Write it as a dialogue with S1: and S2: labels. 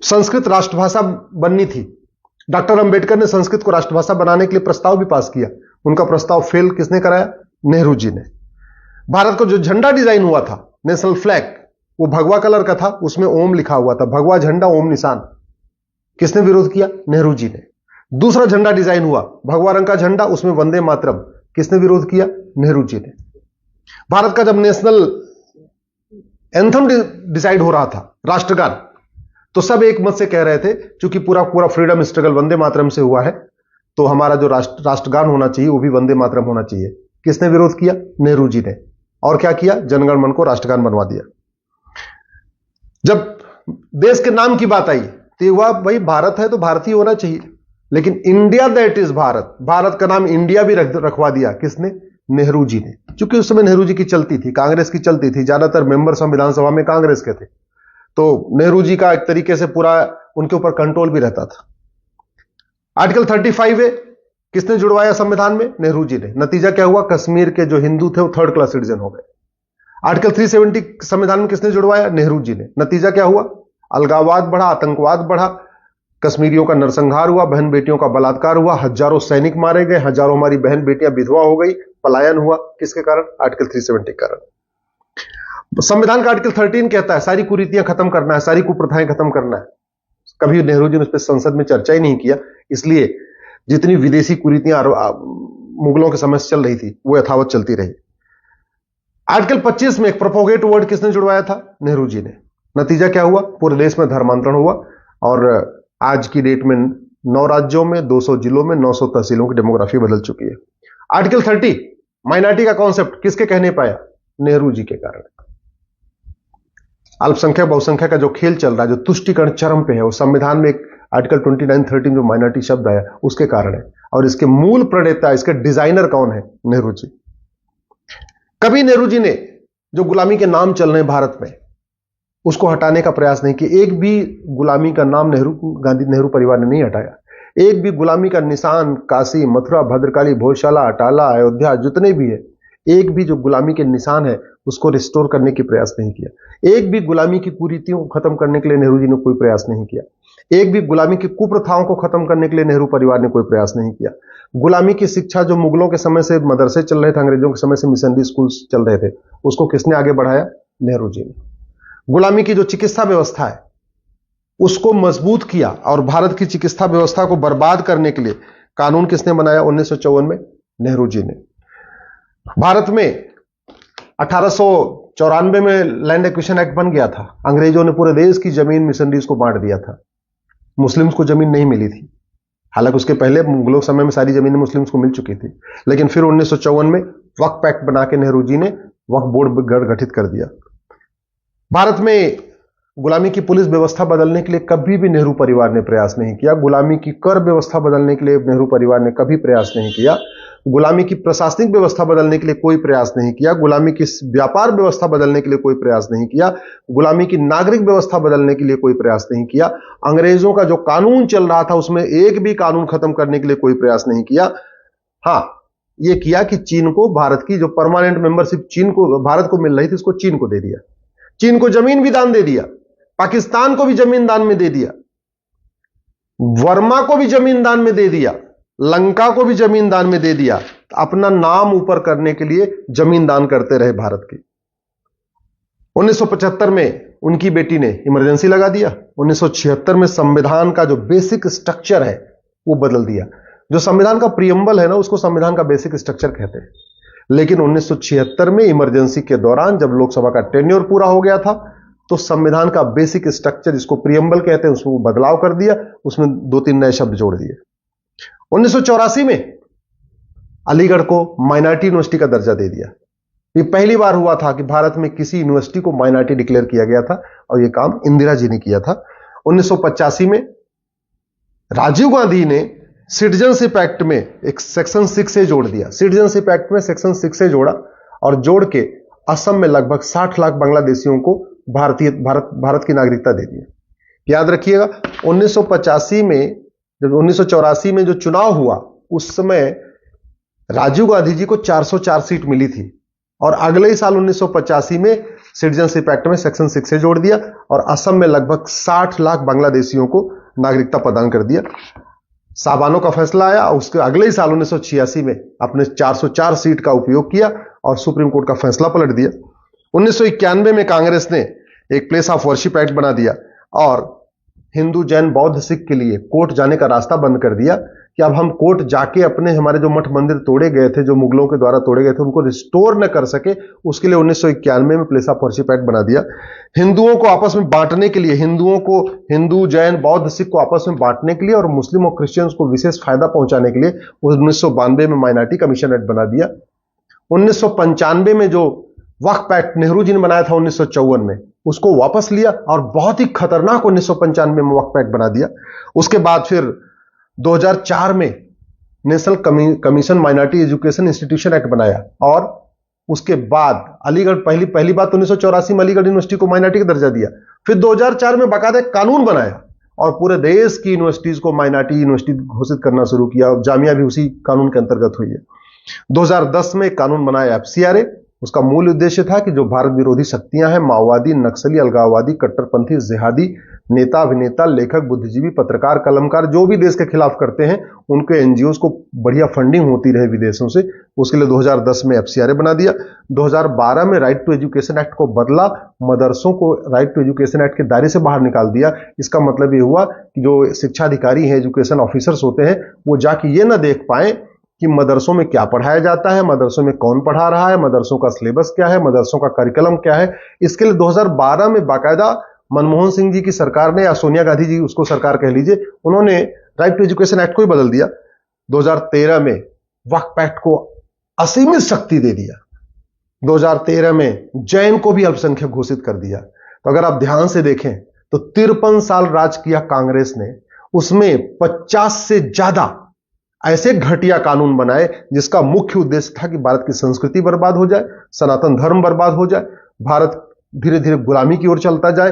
S1: संस्कृत राष्ट्रभाषा बननी थी। डॉक्टर अंबेडकर ने संस्कृत को राष्ट्रभाषा बनाने के लिए प्रस्ताव भी पास किया। उनका प्रस्ताव फेल किसने कराया? नेहरू जी ने। भारत का जो झंडा डिजाइन हुआ था, नेशनल फ्लैग, वो भगवा कलर का था, उसमें ओम लिखा हुआ था, भगवा झंडा ओम निशान। किसने विरोध किया? नेहरू जी ने। दूसरा झंडा डिजाइन हुआ, भगवा रंग का झंडा, उसमें वंदे मातरम। किसने विरोध किया? नेहरू जी ने। भारत का जब नेशनल एंथम डिसाइड हो रहा था, राष्ट्रगान, तो सब एक मत से कह रहे थे, क्योंकि पूरा पूरा फ्रीडम स्ट्रगल वंदे मातरम से हुआ है, तो हमारा जो राष्ट्रगान होना चाहिए वो भी वंदे मातरम होना चाहिए। किसने विरोध किया? नेहरू जी ने। और क्या किया? जनगण मन को राष्ट्रगान बनवा दिया। जब देश के नाम की बात आई तो ये हुआ, भाई भारत है तो भारतीय होना चाहिए, लेकिन India that is Bharat, Bharat का नाम इंडिया भी रखवा दिया। किसने? नेहरू जी ने। क्योंकि उस समय नेहरू जी की चलती थी, कांग्रेस की चलती थी, ज्यादातर मेंबर संविधान सभा में कांग्रेस के थे, तो नेहरू जी का एक तरीके से पूरा उनके ऊपर कंट्रोल भी रहता था। आर्टिकल 35 है, किसने जुड़वाया संविधान में? नेहरू जी ने। नतीजा क्या हुआ? कश्मीर के जो हिंदू थे वो थर्ड क्लास सिटीजन हो गए। आर्टिकल 370 संविधान में किसने जुड़वाया? नेहरू जी ने। नतीजा क्या हुआ? अलगाववाद बढ़ा, आतंकवाद बढ़ा, कश्मीरियों का नरसंहार हुआ, बहन बेटियों का बलात्कार हुआ, हजारों सैनिक मारे गए, हजारों हमारी बहन बेटियां विधवा हो गई, पलायन हुआ। किसके कारण? आर्टिकल 370 के कारण। संविधान का आर्टिकल 13 कहता है सारी कुरीतियां खत्म करना है, सारी कुप्रथाएं खत्म करना है। कभी नेहरू जी ने उस पर संसद में चर्चा ही नहीं किया, इसलिए जितनी विदेशी कुरीतियां मुगलों के समय से चल रही थी वो यथावत चलती रही। आर्टिकल 25 में एक प्रोपोगेट वर्ड किसने जुड़वाया था? नेहरू जी ने। नतीजा क्या हुआ? पूरे देश में धर्मांतरण हुआ, और आज की डेट में 9 राज्यों में, 200 जिलों में, 900 तहसीलों की डेमोग्राफी बदल चुकी है। आर्टिकल 30 माइनॉरिटी का कॉन्सेप्ट किसके कहने पाया? नेहरू जी के कारण। अल्पसंख्यक बहुसंख्यक का जो खेल चल रहा है, जो तुष्टिकरण चरम पे है, वो संविधान में एक आर्टिकल 29-13 जो माइनॉरिटी शब्द आया उसके कारण है। और इसके मूल प्रणेता, इसके डिजाइनर कौन है? नेहरू जी। कभी नेहरू जी ने जो गुलामी के नाम चल रहे हैं भारत में, उसको हटाने का प्रयास नहीं किया। एक भी गुलामी का नाम नेहरू परिवार ने नहीं हटाया। एक भी गुलामी का निशान काशी, मथुरा, भद्रकाली, भोजशाला, अटाला, अयोध्या, जितने भी है, एक भी जो गुलामी के निशान है उसको रिस्टोर करने की प्रयास नहीं किया। एक भी गुलामी की कुरीतियों को खत्म करने के लिए नेहरू जी ने कोई प्रयास नहीं किया। एक भी गुलामी की कुप्रथाओं को खत्म करने के लिए नेहरू परिवार ने कोई प्रयास नहीं किया। गुलामी की शिक्षा जो मुगलों के समय से मदरसे चल रहे थे, अंग्रेजों के समय से मिशनरी स्कूल्स चल रहे थे, उसको किसने आगे बढ़ाया? नेहरू जी ने। गुलामी की जो चिकित्सा व्यवस्था है उसको मजबूत किया, और भारत की चिकित्सा व्यवस्था को बर्बाद करने के लिए कानून किसने बनाया? 1954 में नेहरू जी ने। भारत में 1894 में लैंड एक्विजिशन एक्ट बन गया था। अंग्रेजों ने पूरे देश की जमीन मिशनरीज को बांट दिया था। मुस्लिम्स को जमीन नहीं मिली थी, हालांकि उसके पहले मुगलों समय में सारी जमीनें मुस्लिम्स को मिल चुकी थी, लेकिन फिर 1954 में वक्फ एक्ट बना के नेहरू जी ने वक्फ बोर्ड गठित कर दिया। भारत में गुलामी की पुलिस व्यवस्था बदलने के लिए कभी भी नेहरू परिवार ने प्रयास नहीं किया। गुलामी की कर व्यवस्था बदलने के लिए नेहरू परिवार ने कभी प्रयास नहीं किया। गुलामी की प्रशासनिक व्यवस्था बदलने के लिए कोई प्रयास नहीं किया। गुलामी की व्यापार व्यवस्था बदलने के लिए कोई प्रयास नहीं किया। गुलामी की नागरिक व्यवस्था बदलने के लिए कोई प्रयास नहीं किया। अंग्रेजों का जो कानून चल रहा था उसमें एक भी कानून खत्म करने के लिए कोई प्रयास नहीं किया। हां, यह किया कि चीन को, भारत की जो परमानेंट मेंबरशिप चीन को, भारत को मिल रही थी, उसको चीन को दे दिया। चीन को जमीन भी दान दे दिया, पाकिस्तान को भी जमीन दान में दे दिया, वर्मा को भी जमीन दान में दे दिया, लंका को भी जमीन दान में दे दिया। अपना नाम ऊपर करने के लिए जमीन दान करते रहे भारत की। 1975 में उनकी बेटी ने इमरजेंसी लगा दिया। 1976 में संविधान का जो बेसिक स्ट्रक्चर है वो बदल दिया। जो संविधान का प्रियम्बल है ना, उसको संविधान का बेसिक स्ट्रक्चर कहते हैं। लेकिन 1976 में इमरजेंसी के दौरान जब लोकसभा का टेन्योर पूरा हो गया था, तो संविधान का बेसिक स्ट्रक्चर, जिसको प्रियम्बल कहते हैं, उसमें बदलाव कर दिया, उसमें 2-3 नए शब्द जोड़ दिए। 1984 में अलीगढ़ को माइनॉरिटी यूनिवर्सिटी का दर्जा दे दिया। ये पहली बार हुआ था कि भारत में किसी यूनिवर्सिटी को माइनॉरिटी डिक्लेयर किया गया था, और यह काम इंदिरा जी ने किया था। 1985 में राजीव गांधी ने सिटीजनशिप एक्ट में एक सेक्शन 6 जोड़ दिया। सिटीजनशिप एक्ट में सेक्शन 6 जोड़ा, और जोड़ के असम में लगभग 60 लाख बांग्लादेशियों को भारत की नागरिकता दे दी। याद रखिएगा, 1985 में, जब 1984 में जो चुनाव हुआ, उस समय राजीव गांधी जी को 404 सीट मिली थी, और अगले ही साल 1985 में सिटीजनशिप एक्ट में सेक्शन 6 से जोड़ दिया और असम में लगभग 60 लाख बांग्लादेशियों को नागरिकता प्रदान कर दिया। साबानो का फैसला आया, उसके अगले ही साल 1986 में अपने 404 सीट का उपयोग किया और सुप्रीम कोर्ट का फैसला पलट दिया। 1991 में कांग्रेस ने एक प्लेस ऑफ वर्शिप एक्ट बना दिया और हिंदू, जैन, बौद्ध, सिख के लिए कोर्ट जाने का रास्ता बंद कर दिया कि अब हम कोर्ट जाके अपने हमारे जो मठ मंदिर तोड़े गए थे, जो मुगलों के द्वारा तोड़े गए थे, उनको रिस्टोर न कर सके, उसके लिए 1991 में प्लेस ऑफ वर्शिप एक्ट बना दिया। हिंदुओं को आपस में बांटने के लिए, हिंदुओं को, हिंदू, जैन, बौद्ध, सिख को आपस में बांटने के लिए और मुस्लिम और क्रिश्चियंस को विशेष फायदा पहुंचाने के लिए 1992 में माइनॉरिटी कमीशन एक्ट बना दिया। 1995 में जो वक्फ एक्ट नेहरू जी ने बनाया था 1954 में, उसको वापस लिया और बहुत ही खतरनाक 1995 में वक्फ एक्ट बना दिया। उसके बाद फिर 2004 में national commission minority education institution act बनाया और उसके बाद अलीगढ़, पहली बात 1984 में अलीगढ़ यूनिवर्सिटी को माइनॉरिटी का दर्जा दिया। फिर 2004 में बाकायदा कानून बनाया और पूरे देश की यूनिवर्सिटीज को माइनॉरिटी यूनिवर्सिटी घोषित करना शुरू किया। जामिया भी उसी कानून के अंतर्गत हुई है। 2010 में कानून बनाया FCRA। उसका मूल उद्देश्य था कि जो भारत विरोधी शक्तियां हैं, माओवादी, नक्सली, अलगाववादी, कट्टरपंथी, जिहादी नेता, अभिनेता, लेखक, बुद्धिजीवी, पत्रकार, कलमकार, जो भी देश के खिलाफ करते हैं, उनके NGOs को बढ़िया फंडिंग होती रहे विदेशों से, उसके लिए 2010 में FCRA बना दिया। 2012 में राइट टू एजुकेशन एक्ट को बदला, मदरसों को राइट टू एजुकेशन एक्ट के दायरे से बाहर निकाल दिया। इसका मतलब ये हुआ कि जो शिक्षा अधिकारी हैं, एजुकेशन ऑफिसर्स होते हैं, वो जाके ये ना देख पाए कि मदरसों में क्या पढ़ाया जाता है, मदरसों में कौन पढ़ा रहा है, मदरसों का सिलेबस क्या है, मदरसों का करिकुलम क्या है। इसके लिए 2012 में बाकायदा मनमोहन सिंह जी की सरकार ने, या सोनिया गांधी जी उसको सरकार कह लीजिए, उन्होंने राइट टू एजुकेशन एक्ट को ही बदल दिया। 2013 में वक्फ एक्ट को असीमित शक्ति दे दिया। 2013 में जैन को भी अल्पसंख्यक घोषित कर दिया। तो अगर आप ध्यान से देखें तो 53 साल राज किया कांग्रेस ने, उसमें 50 से ज्यादा ऐसे घटिया कानून बनाए जिसका मुख्य उद्देश्य था कि भारत की संस्कृति बर्बाद हो जाए, सनातन धर्म बर्बाद हो जाए, भारत धीरे धीरे गुलामी की ओर चलता जाए।